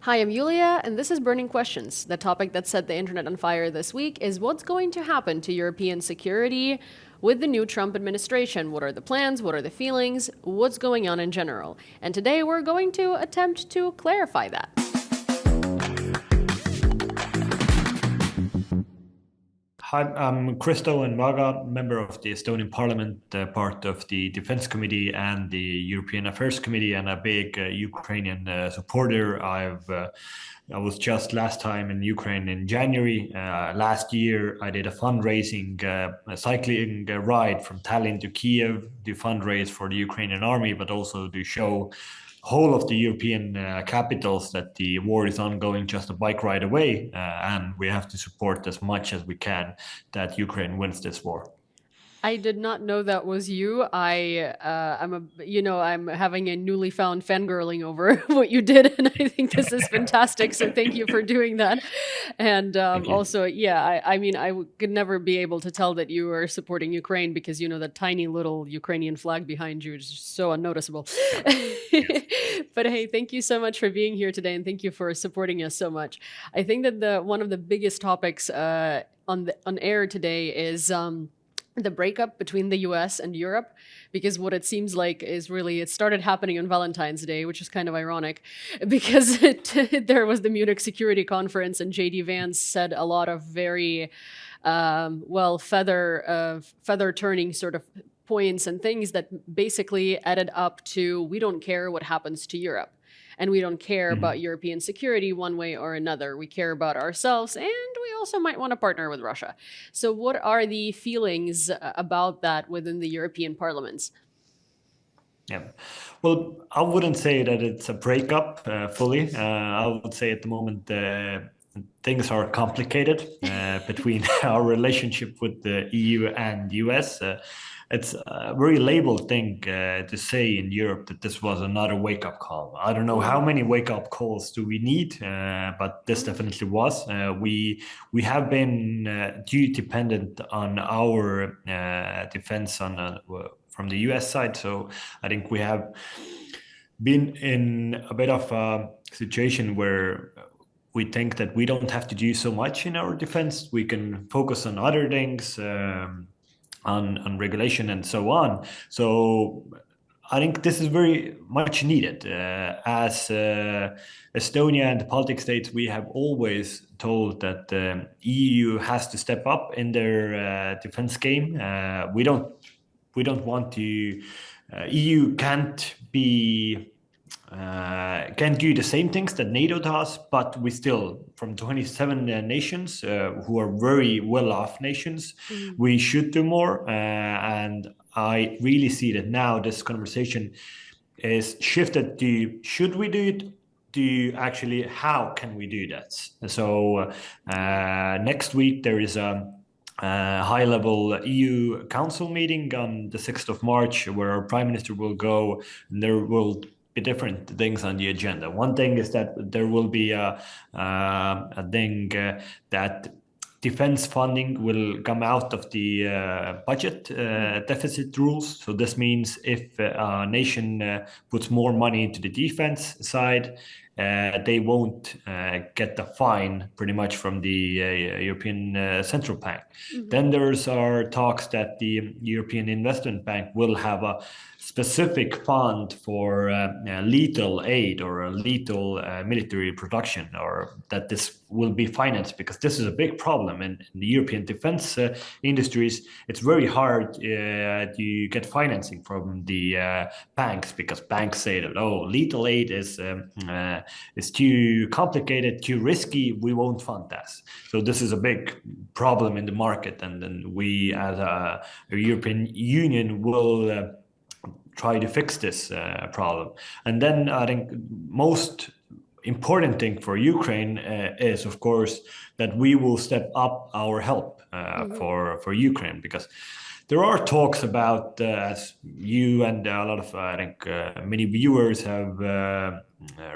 Hi, I'm Yulia, and this is Burning Questions. The topic that set the internet on fire this week is what's going to happen to European security with the new Trump administration. What are the plans? What are the feelings? What's going on in general? And today we're going to attempt to clarify that. Hi, I'm Christo Vaga, member of the Estonian Parliament, part of the Defense Committee and the European Affairs Committee, and a big Ukrainian supporter. I was just last time in Ukraine in January. Last year, I did a fundraising a cycling ride from Tallinn to Kiev to fundraise for the Ukrainian army, but also to show whole of the European capitals that the war is ongoing just a bike ride away, and we have to support as much as we can that Ukraine wins this war. I did not know that was you. I'm having a newly found fangirling over what you did, and I think this is fantastic. So thank you for doing that. And Thank you. also, yeah, I could never be able to tell that you are supporting Ukraine because the tiny little Ukrainian flag behind you is just so unnoticeable. Yes. But hey, thank you so much for being here today, and thank you for supporting us so much. I think that the one of the biggest topics on air today is the breakup between the US and Europe, because what it seems like is really, it started happening on Valentine's Day, which is kind of ironic because there was the Munich Security Conference and JD Vance said a lot of very, feather turning sort of points and things that basically added up to, we don't care what happens to Europe. And we don't care about Mhm. European security one way or another. We care about ourselves, and we also might want to partner with Russia. So, what are the feelings about that within the European parliaments? Yeah. Well, I wouldn't say that it's a breakup fully. I would say at the moment things are complicated between our relationship with the EU and US. It's a very labeled thing to say in Europe that this was another wake-up call. I don't know how Mm. many wake-up calls do we need, but this definitely was. We have been too dependent on our defense from the US side, so I think we have been in a bit of a situation where we think that we don't have to do so much in our defense. We can focus on other things, on regulation and so on. So I think this is very much needed. As Estonia and the Baltic states, we have always told that the EU has to step up in their defense game. We don't want to. EU can't do the same things that NATO does, but we still, from 27 nations who are very well-off nations, Mm. we should do more. And I really see that now this conversation is shifted to should we do it? To actually how can we do that? So next week there is a high-level EU Council meeting on the 6th of March, where our Prime Minister will go, and there will be different things on the agenda. One thing is that there will be a thing that defense funding will come out of the budget Mm. deficit rules. So this means if a nation puts more money into the defense side, they won't get the fine pretty much from the European Central Bank. Mhm. Then there's our talks that the European Investment Bank will have a specific fund for lethal aid or a lethal military production, or that this will be financed, because this is a big problem in the European defense industries. It's very hard to get financing from the banks, because banks say that, oh, lethal aid is too complicated, too risky, we won't fund this. So this is a big problem in the market, and then we as a European Union will try to fix this problem. And then I think most important thing for Ukraine is, of course, that we will step up our help Mhm. for Ukraine, because there are talks about, as you and a lot of, I think, many viewers have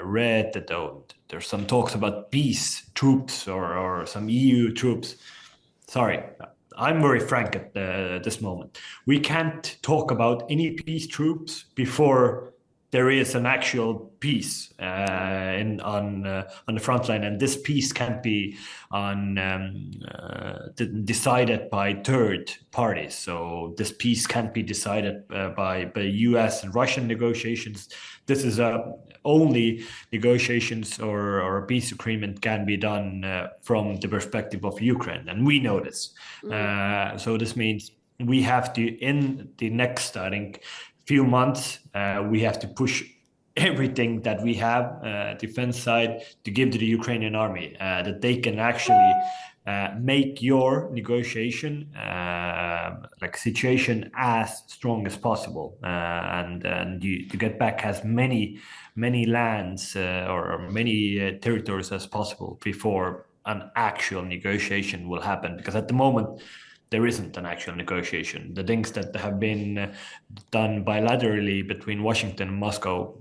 read, that there's some talks about peace troops or some EU troops. Sorry, I'm very frank at this moment. We can't talk about any peace troops before there is an actual peace on the front line, and this peace can't be decided by third parties. So this peace can't be decided by U.S. and Russian negotiations. This is only negotiations or a peace agreement can be done from the perspective of Ukraine, and we know this. So this means we have to, in the next, I think, few months, we have to push everything that we have, defense side, to give to the Ukrainian army, that they can actually make your negotiation situation as strong as possible, and you to get back as many lands or many territories as possible before an actual negotiation will happen. Because at the moment, there isn't an actual negotiation. The things that have been done bilaterally between Washington and Moscow,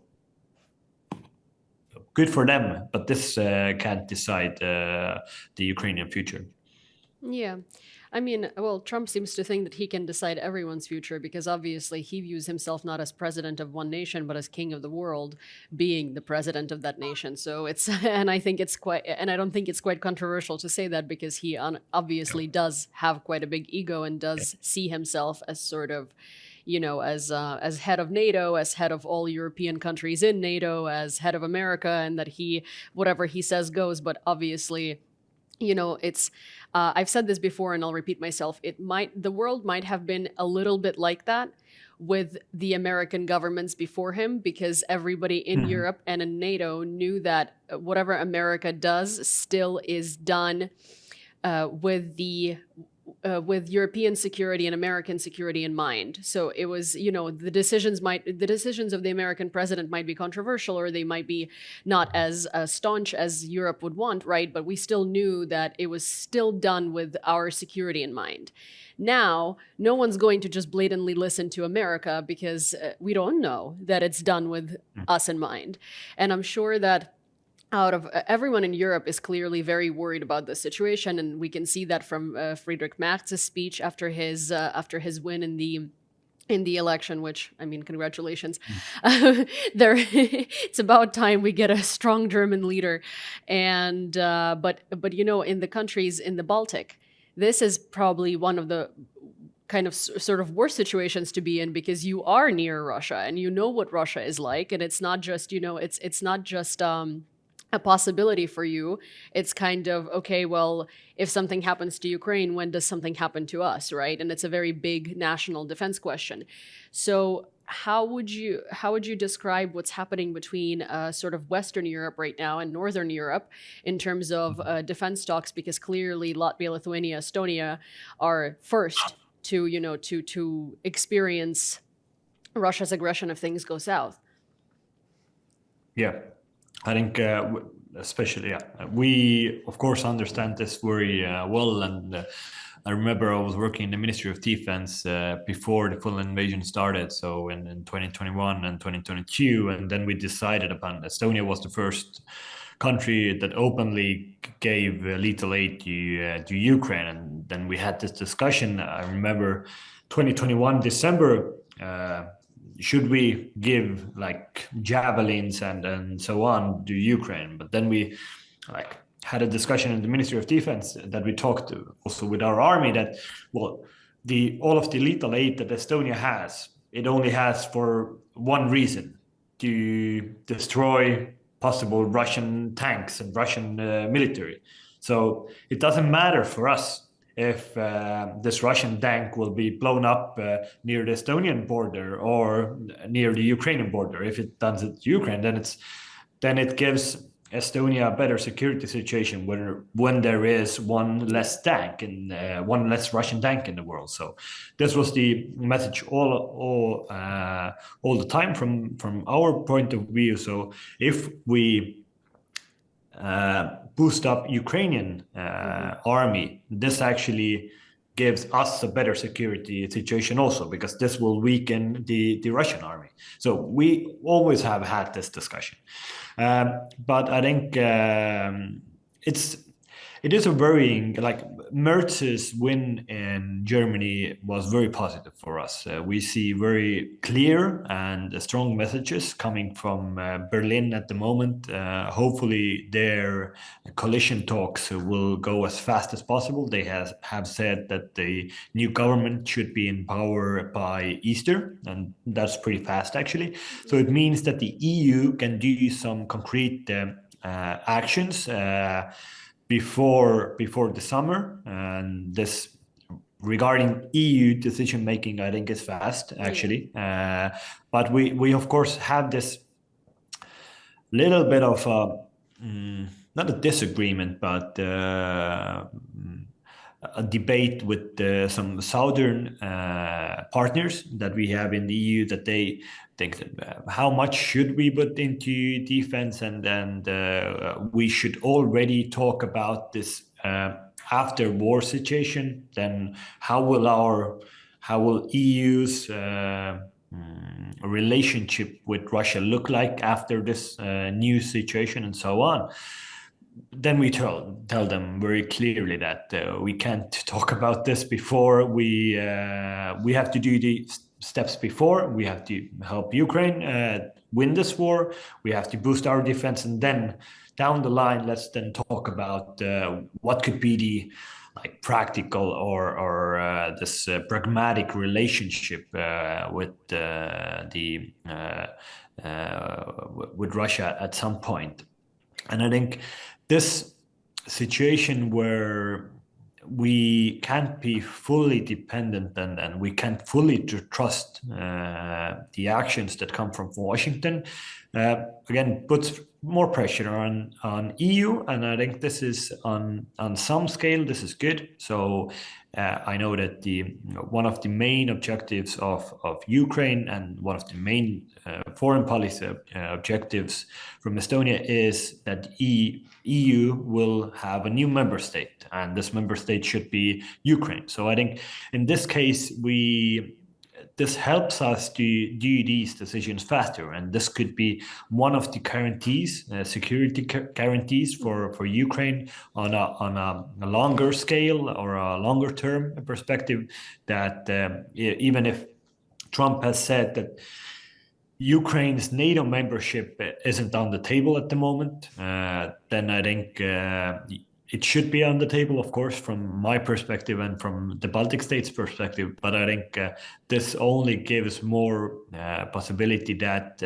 good for them, but this can't decide the Ukrainian future. Yeah. I mean, well, Trump seems to think that he can decide everyone's future because obviously he views himself not as president of one nation, but as king of the world, being the president of that nation. So it's, and I think it's quite, and I don't think it's quite controversial to say that because he obviously does have quite a big ego and does see himself as sort of, as head of NATO, as head of all European countries in NATO, as head of America, and that whatever he says goes. But obviously, it's, I've said this before and I'll repeat myself. The world might have been a little bit like that with the American governments before him, because everybody in Europe and in NATO knew that whatever America does still is done with European security and American security in mind. So it was, the decisions of the American president might be controversial, or they might be not as staunch as Europe would want, right? But we still knew that it was still done with our security in mind. Now, no one's going to just blatantly listen to America because we don't know that it's done with us in mind. And I'm sure that out of everyone in Europe is clearly very worried about the situation, and we can see that from Friedrich Merz's speech after his win in the election. Which, I mean, congratulations! It's about time we get a strong German leader, and but in the countries in the Baltic, this is probably one of the kind of sort of worst situations to be in, because you are near Russia and you know what Russia is like, and it's not just it's not just a possibility for you. It's kind of, okay, well, if something happens to Ukraine, when does something happen to us, right? And it's a very big national defense question. So how would you describe what's happening between sort of Western Europe right now and Northern Europe in terms of defense talks? Because clearly Latvia, Lithuania, Estonia are first to to experience Russia's aggression if things go south. Yeah. I think, especially, we of course understand this very well. And I remember I was working in the Ministry of Defense before the full invasion started, so in 2021 and 2022, and then we decided upon Estonia was the first country that openly gave lethal aid to Ukraine, and then we had this discussion. I remember 2021 December. Should we give like javelins and so on to Ukraine? But then we had a discussion in the Ministry of Defense that we talked also with our army that, well, all of the lethal aid that Estonia has, it only has for one reason: to destroy possible Russian tanks and Russian military. So it doesn't matter for us if this Russian tank will be blown up near the Estonian border or near the Ukrainian border. If it does it to Ukraine, then it gives Estonia a better security situation when there is one less tank and one less Russian tank in the world. So this was the message all the time from our point of view. So if we boost up Ukrainian army, this actually gives us a better security situation also, because this will weaken the Russian army. So we always have had this discussion, but I think it is a worrying, like, Merz's win in Germany was very positive for us. We see very clear and strong messages coming from Berlin at the moment. Hopefully, their coalition talks will go as fast as possible. They have said that the new government should be in power by Easter, and that's pretty fast, actually. So it means that the EU can do some concrete actions before the summer, and this regarding EU decision making, I think is fast, actually. But we of course have this little bit of not a disagreement, but a debate with some southern partners that we have in the EU, that they think that how much should we put into defense, and we should already talk about this after war situation. Then how will EU's relationship with Russia look like after this new situation, and so on. Then we tell them very clearly that we can't talk about this before. We have to do the steps before. We have to help Ukraine win this war. We have to boost our defense, and then down the line, let's then talk about what could be the practical or this pragmatic relationship with with Russia at some point. And I think this situation where we can't be fully dependent and we can't fully trust the actions that come from Washington, again, puts more pressure on EU. And I think this is on some scale, this is good. So I know that one of the main objectives of Ukraine and one of the main foreign policy objectives from Estonia is that EU will have a new member state, and this member state should be Ukraine. So I think in this case, this helps us to do these decisions faster, and this could be one of the guarantees, security guarantees for Ukraine on a longer scale or a longer term perspective. That even if Trump has said that Ukraine's NATO membership isn't on the table at the moment, then I think it should be on the table, of course, from my perspective and from the Baltic states' perspective. But I think this only gives more possibility that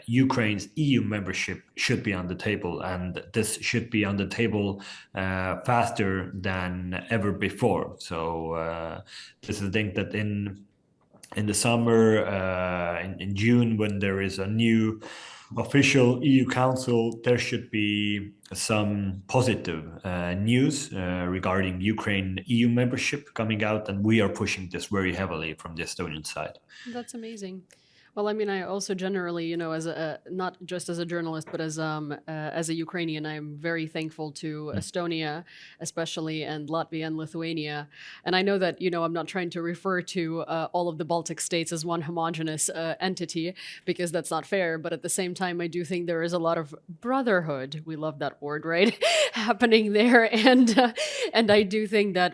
Ukraine's EU membership should be on the table, and this should be on the table faster than ever before. So this is a thing that in the summer, in June, when there is a new official EU Council, there should be some positive news regarding Ukraine EU membership coming out, and we are pushing this very heavily from the Estonian side. That's amazing. Well, I mean, I also generally, as not just as a journalist, but as a Ukrainian, I'm very thankful to Estonia, especially, and Latvia and Lithuania. And I know that, I'm not trying to refer to all of the Baltic states as one homogenous entity, because that's not fair. But at the same time, I do think there is a lot of brotherhood. We love that word, right? Happening there, and I do think that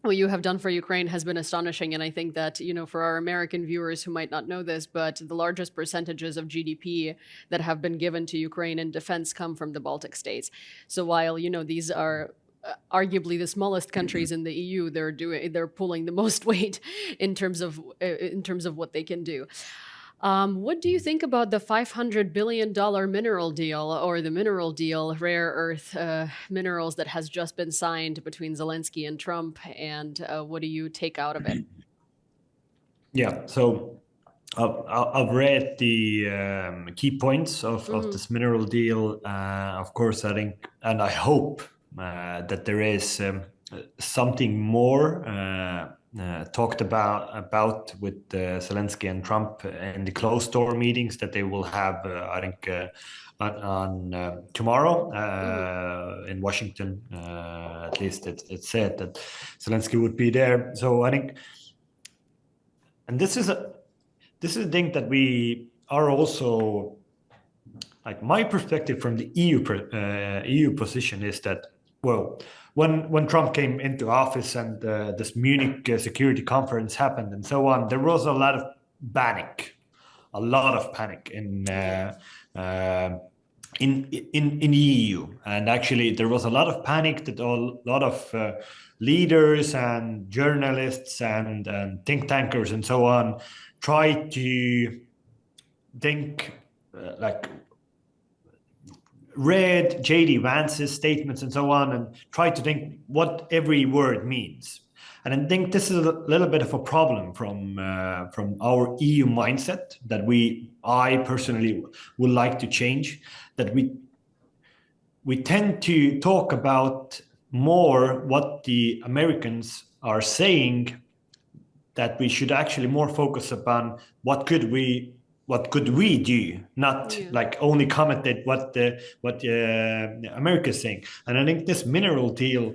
what you have done for Ukraine has been astonishing. And I think that, for our American viewers who might not know this, but the largest percentages of GDP that have been given to Ukraine in defense come from the Baltic states. So while, these are arguably the smallest countries in the EU, they're pulling the most weight in terms of what they can do. What do you think about the $500 billion mineral deal, or the mineral deal, rare earth minerals, that has just been signed between Zelensky and Trump? And what do you take out of it? Yeah, so I've read the key points of this mineral deal. Of course, I think, and I hope that there is something more talked about with Zelensky and Trump in the closed door meetings that they will have, I think, on tomorrow in Washington. At least it's said that Zelensky would be there. So I think, and this is a thing that we are also, like, my perspective from the EU position is that, well, when Trump came into office and this Munich security conference happened and so on, there was a lot of panic in the EU, and actually there was a lot of panic that a lot of leaders and journalists and think tankers and so on tried to think like read JD Vance's statements and so on and tried to think what every word means. And I think this is a little bit of a problem from our EU mindset that I personally would like to change. That we tend to talk about more what the Americans are saying, that we should actually more focus upon what could we do, not like only commented what America is saying. And I think this mineral deal,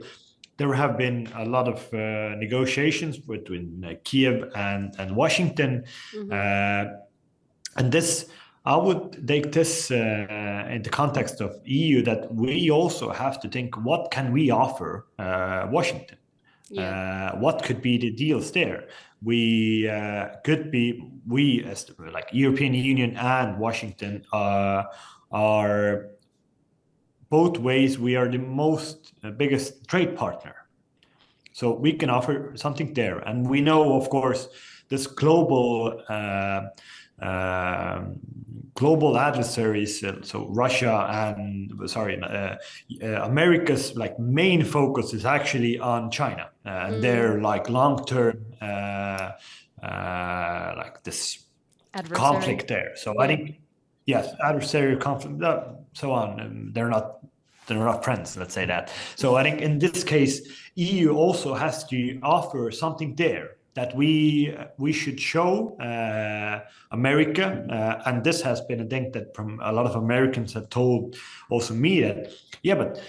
there have been a lot of negotiations between Kiev and Washington, and this, I would take this in the context of EU, that we also have to think what can we offer Washington. What could be the deals there? We as like European Union and Washington are both ways. We are the most biggest trade partner, so we can offer something there. And we know, of course, this global adversaries, so Russia and America's like main focus is actually on China, and their like long-term like this conflict there. So I think yes, adversarial conflict, so on. And they're not friends, let's say that. So I think in this case, EU also has to offer something there, that we should show America, and this has been a thing that from a lot of Americans have told also me that, but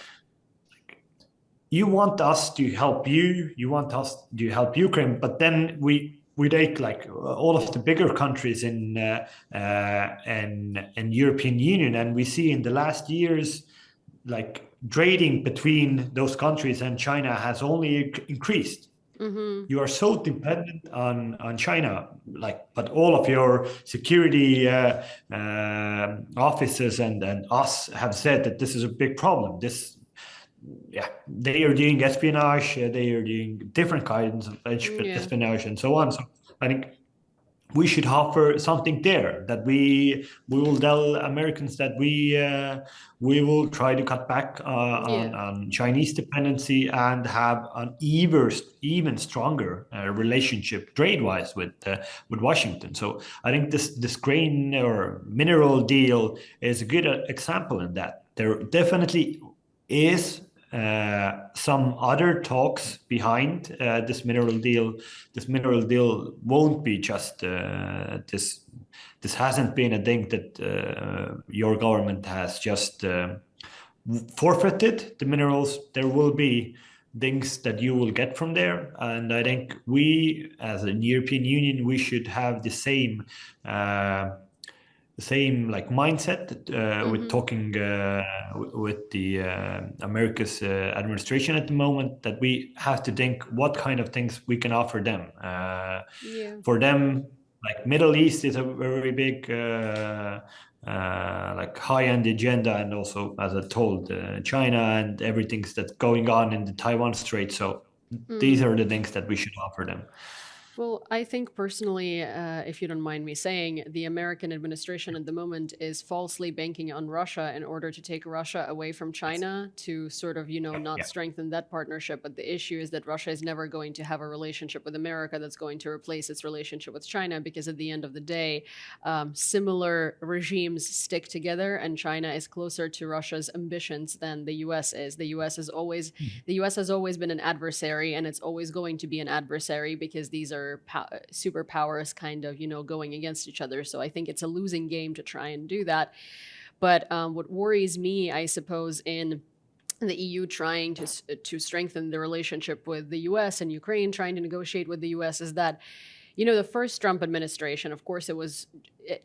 you want us to help you want us to help Ukraine, but then we take like all of the bigger countries in European Union, and we see in the last years like trading between those countries and China has only increased. You are so dependent on China, but all of your security offices and us have said that this is a big problem. They are doing espionage, they are doing different kinds of espionage and so on. So I think we should offer something there, that we will tell Americans that we will try to cut back on Chinese dependency and have an even stronger relationship trade-wise with Washington. So I think this grain or mineral deal is a good example in that. There definitely is some other talks behind this mineral deal. This mineral deal won't be just this. This hasn't been a thing that your government has just forfeited the minerals. There will be things that you will get from there, and I think we, as a European Union, we should have the same like mindset with talking with the America's administration at the moment, that we have to think what kind of things we can offer them. For them, like Middle East is a very big like high-end agenda, and also, as I told, China and everything that's going on in the Taiwan Strait. So these are the things that we should offer them. Well, I think personally, if you don't mind me saying, the American administration at the moment is falsely banking on Russia in order to take Russia away from China to sort of, not strengthen that partnership. But the issue is that Russia is never going to have a relationship with America that's going to replace its relationship with China, because at the end of the day, similar regimes stick together, and China is closer to Russia's ambitions than the US is. The US has always been an adversary, and it's always going to be an adversary, because these are superpowers kind of, going against each other. So I think it's a losing game to try and do that. But what worries me, I suppose, in the EU trying to strengthen the relationship with the US and Ukraine trying to negotiate with the US, is that You know, the first Trump administration, of course,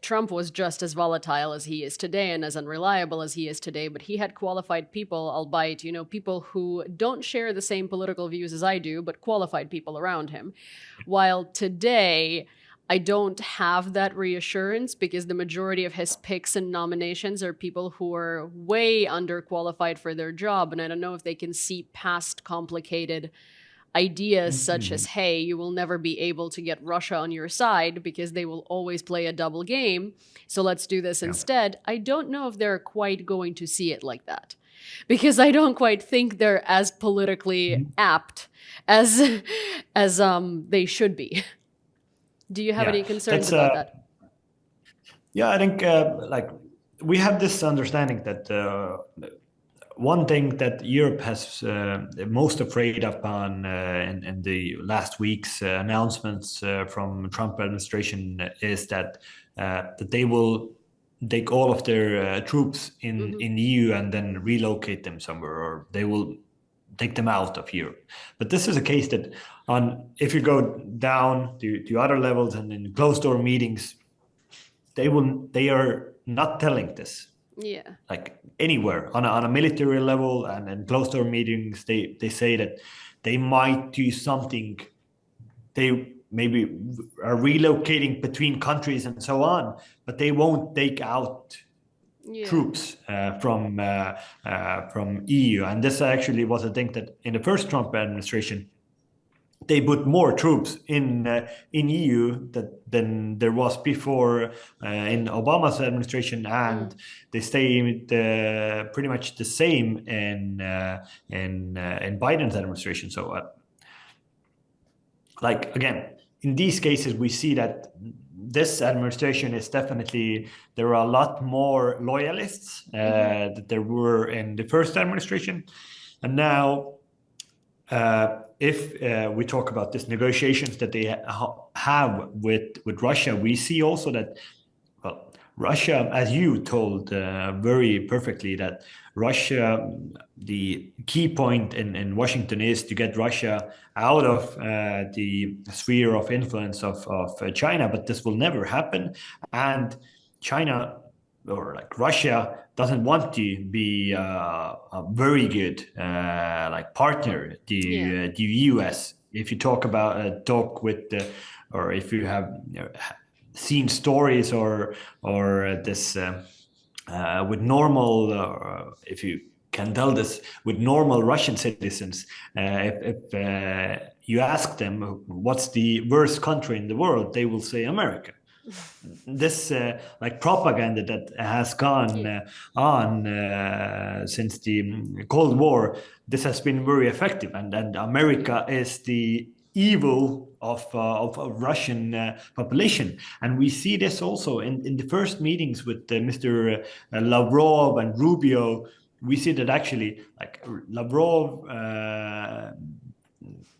Trump was just as volatile as he is today and as unreliable as he is today, but he had qualified people, albeit, you know, people who don't share the same political views as I do, but qualified people around him. While today, I don't have that reassurance because the majority of his picks and nominations are people who are way underqualified for their job. And I don't know if they can see past complicated ideas such as, hey, you will never be able to get Russia on your side because they will always play a double game. So let's do this instead. I don't know if they're quite going to see it like that, because I don't quite think they're as politically apt as they should be. Do you have any concerns about that? Yeah, I think like we have this understanding that one thing that Europe has most afraid of in the last week's announcements from Trump administration is that they will take all of their troops in EU and then relocate them somewhere, or they will take them out of Europe. But this is a case that if you go down to other levels and in closed door meetings, they are not telling this. Yeah. Like anywhere on a military level and in closed door meetings, they say that they might do something. They maybe are relocating between countries and so on, but they won't take out troops from EU. And this actually was a thing that in the first Trump administration, they put more troops in EU than there was before in Obama's administration, and they stayed pretty much the same in Biden's administration. So, like again, in these cases, we see that this administration is definitely, there are a lot more loyalists that there were in the first administration, and now. If we talk about these negotiations that they have with Russia, we see also that, well, Russia, as you told very perfectly, that Russia, the key point in Washington is to get Russia out of the sphere of influence of China, but this will never happen. And China, or like Russia, doesn't want to be a very good like partner to the US. If you talk with or if you have seen stories or this with normal, if you can tell this with normal Russian citizens, if you ask them what's the worst country in the world, they will say America. This like propaganda that has gone on since the Cold War, this has been very effective, and America is the evil of Russian population. And we see this also in the first meetings with Mr. Lavrov and Rubio. We see that actually, like Lavrov,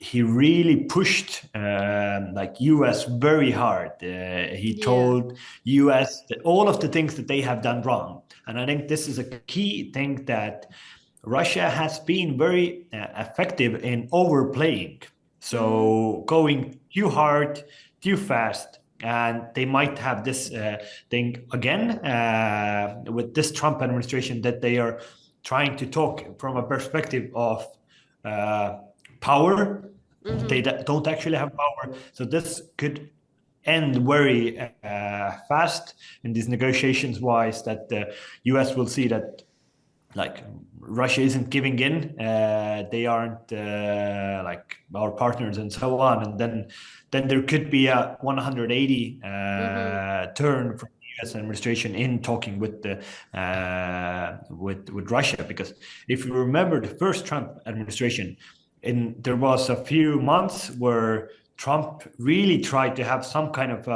he really pushed like US very hard. He told US that all of the things that they have done wrong. And I think this is a key thing, that Russia has been very effective in overplaying. So going too hard, too fast. And they might have this thing again with this Trump administration, that they are trying to talk from a perspective of power. They don't actually have power. So this could end very fast in these negotiations wise, that the US will see that like Russia isn't giving in, they aren't like our partners and so on. And then there could be a 180 turn from the US administration in talking with the with Russia. Because if you remember the first Trump administration, there was a few months where Trump really tried to have some kind of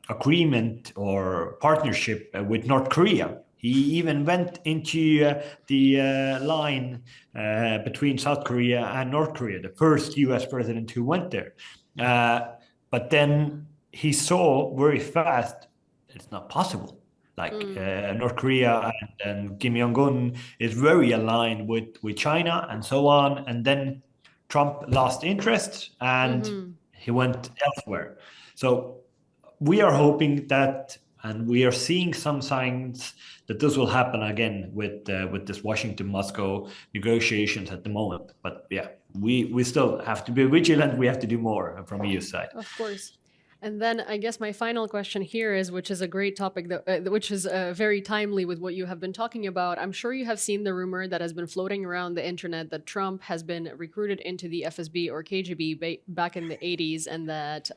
agreement or partnership with North Korea. He even went into the line between South Korea and North Korea, the first US president who went there. But then he saw very fast it's not possible. Like North Korea and Kim Jong-un is very aligned with China and so on. And then Trump lost interest, and he went elsewhere. So we are hoping that, and we are seeing some signs that this will happen again with this Washington-Moscow negotiations at the moment. But yeah, we still have to be vigilant. We have to do more from EU side. Of course. And then I guess my final question here is, which is a great topic, which is very timely with what you have been talking about. I'm sure you have seen the rumor that has been floating around the internet that Trump has been recruited into the FSB or KGB back in the 80s, and that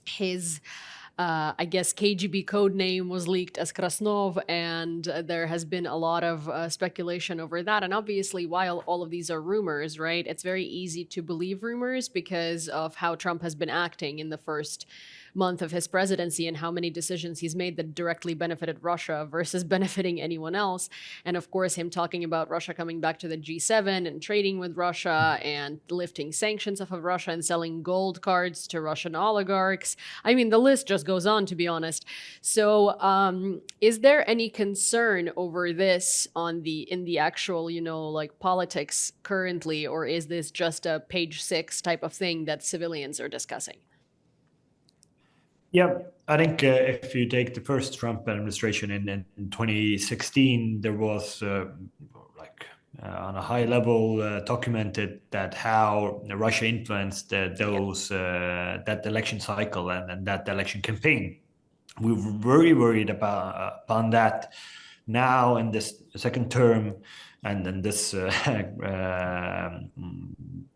his I guess KGB code name was leaked as Krasnov, and there has been a lot of speculation over that. And obviously, while all of these are rumors, right, it's very easy to believe rumors because of how Trump has been acting in the first month of his presidency and how many decisions he's made that directly benefited Russia versus benefiting anyone else. And of course, him talking about Russia coming back to the G7 and trading with Russia and lifting sanctions off of Russia and selling gold cards to Russian oligarchs. I mean, the list just goes on, to be honest. So is there any concern over this in the actual, like politics currently, or is this just a page 6 type of thing that civilians are discussing? Yeah, I think if you take the first Trump administration in 2016, there was on a high level documented that how Russia influenced that election cycle and that election campaign. We were very worried upon that. Now in this second term, and then this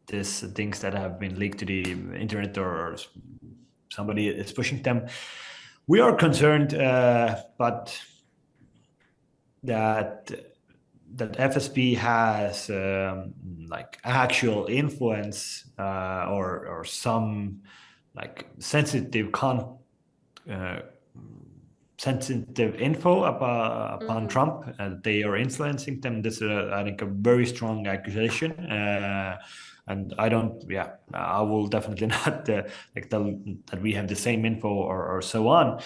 this things that have been leaked to the internet or somebody is pushing them. We are concerned, but that FSB has like actual influence or some like sensitive info upon Trump. They are influencing them. This is, I think, a very strong accusation. And I don't, I will definitely not like tell that we have the same info or so on.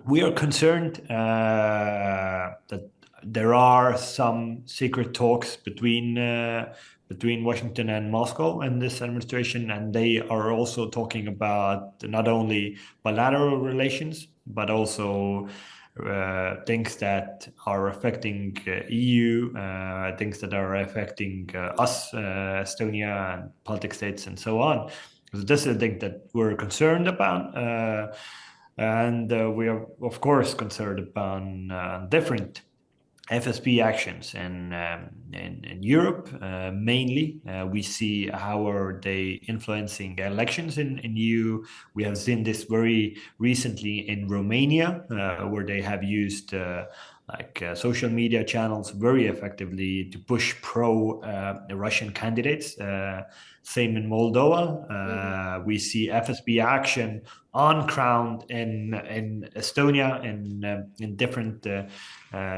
We are concerned that there are some secret talks between Washington and Moscow and this administration, and they are also talking about not only bilateral relations but also things that are affecting EU, things that are affecting us, Estonia, and Baltic states, and so on. So this is a thing that we're concerned about, and we are, of course, concerned about different FSB actions in Europe. Mainly, we see how are they influencing elections in EU. We have seen this very recently in Romania, where they have used social media channels very effectively to push pro-Russian candidates. Same in Moldova. We see FSB action on ground in Estonia, in different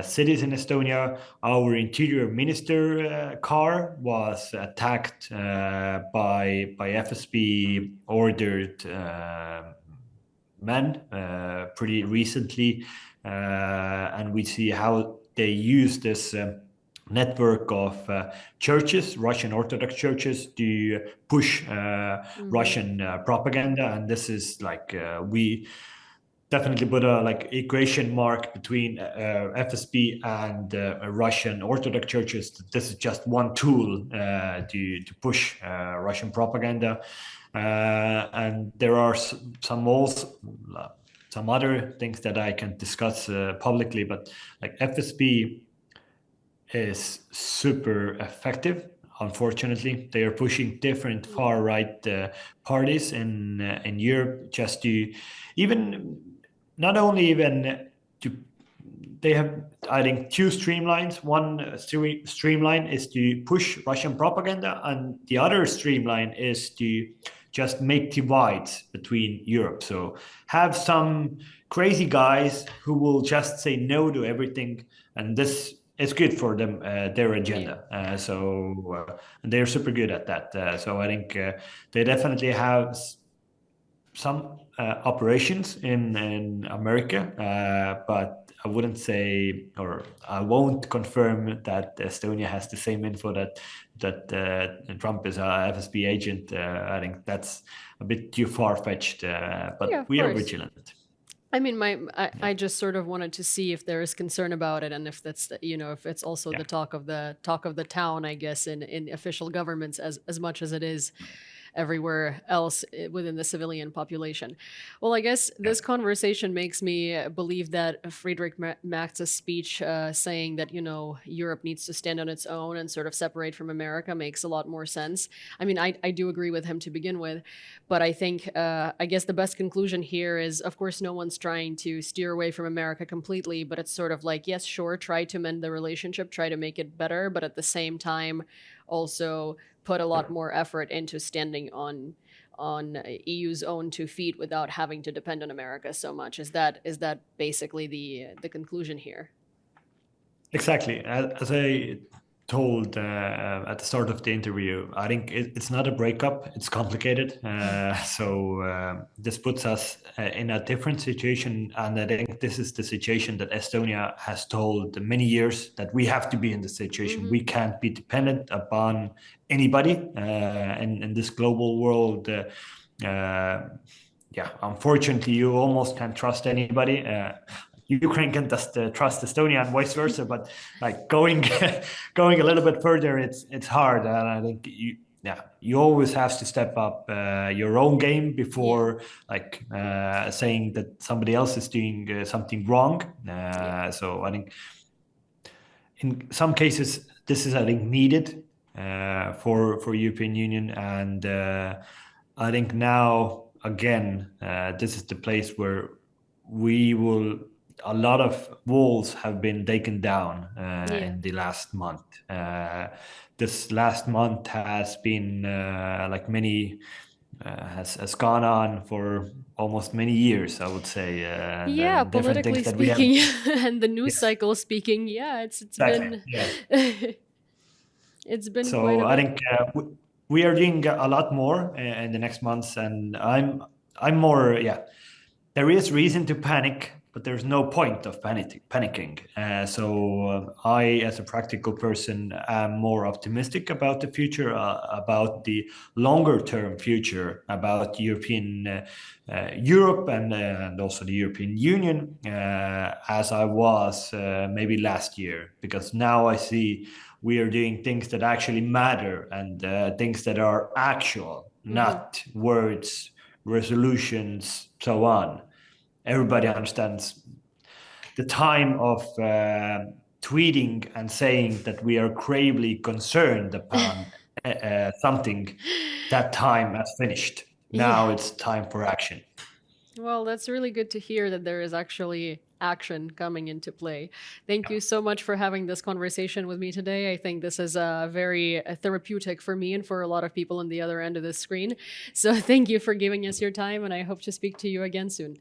cities in Estonia. Our interior minister car was attacked by FSB ordered men pretty recently, and we see how they use this network of churches, Russian Orthodox churches, to push Russian propaganda. And this is like we definitely put a equation mark between FSB and Russian Orthodox churches. This is just one tool to push Russian propaganda, and there are some other things that I can discuss publicly, but like FSB is super effective. Unfortunately, they are pushing different far right parties in Europe just to they have, I think, two streamlines. One streamline is to push Russian propaganda, and the other streamline is to just make divides between Europe. So have some crazy guys who will just say no to everything, and this is good for them, their agenda. So they're super good at that. So I think they definitely have some operations in America, but I wouldn't say, or I won't confirm that Estonia has the same info that Trump is a FSB agent. I think that's a bit too far-fetched, Yeah, but of we are course. vigilant. I mean, Yeah, I just sort of wanted to see if there is concern about it, and if that's if it's also yeah. the talk of the town, I guess, in official governments as much as it is everywhere else within the civilian population. Well, I guess Yeah. this conversation makes me believe that Friedrich Max's speech saying that, Europe needs to stand on its own and sort of separate from America makes a lot more sense. I mean, I do agree with him to begin with, but I think, I guess the best conclusion here is, of course, no one's trying to steer away from America completely, but it's sort of like, yes, sure, try to mend the relationship, try to make it better, but at the same time, also put a lot more effort into standing on EU's own 2 feet without having to depend on America so much. Is that basically the conclusion here? Exactly. As I told at the start of the interview, I think it's not a breakup. It's complicated. So this puts us in a different situation. And I think this is the situation that Estonia has told many years that we have to be in the situation. Mm-hmm. We can't be dependent upon anybody in this global world. Yeah, unfortunately, you almost can't trust anybody. Ukraine can just trust Estonia and vice versa. But like going going a little bit further, it's hard, and I think you always have to step up your own game Yeah. before like saying that somebody else is doing something wrong. Yeah. So I think in some cases this is I think needed for European Union, and I think now again this is the place where we will a lot of walls have been taken down Yeah. in the last month. This last month has been like many has gone on for almost many years, I would say, and Yeah, then different things politically that we have. speaking and the news Yes, cycle speaking, yeah, it's exactly. been Yeah. it's been quite So a I bit. think we are doing a lot more in the next months, and I'm more yeah. There is reason to panic, but there's no point of panicking. So I, as a practical person, am more optimistic about the future, about the longer term future, about Europe and also the European Union, as I was maybe last year, because now I see we are doing things that actually matter and things that are actual, Hmm. not words, resolutions, so on. Everybody understands the time of tweeting and saying that we are gravely concerned upon something. That time has finished. Yeah. Now it's time for action. Well, that's really good to hear that there is actually action coming into play. Thank you so much for having this conversation with me today. I think this is very therapeutic for me and for a lot of people on the other end of the screen. So thank you for giving us your time, and I hope to speak to you again soon.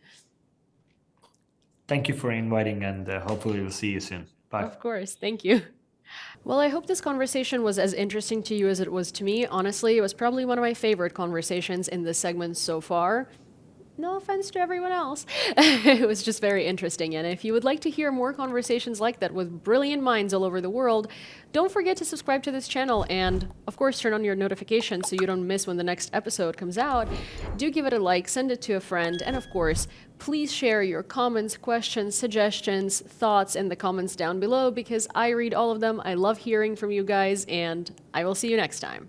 Thank you for inviting, and hopefully we'll see you soon. Bye. Of course. Thank you. Well, I hope this conversation was as interesting to you as it was to me. Honestly, it was probably one of my favorite conversations in this segment so far. No offense to everyone else. It was just very interesting. And if you would like to hear more conversations like that with brilliant minds all over the world, don't forget to subscribe to this channel and, of course, turn on your notifications so you don't miss when the next episode comes out. Do give it a like, send it to a friend, and of course, please share your comments, questions, suggestions, thoughts in the comments down below because I read all of them. I love hearing from you guys, and I will see you next time.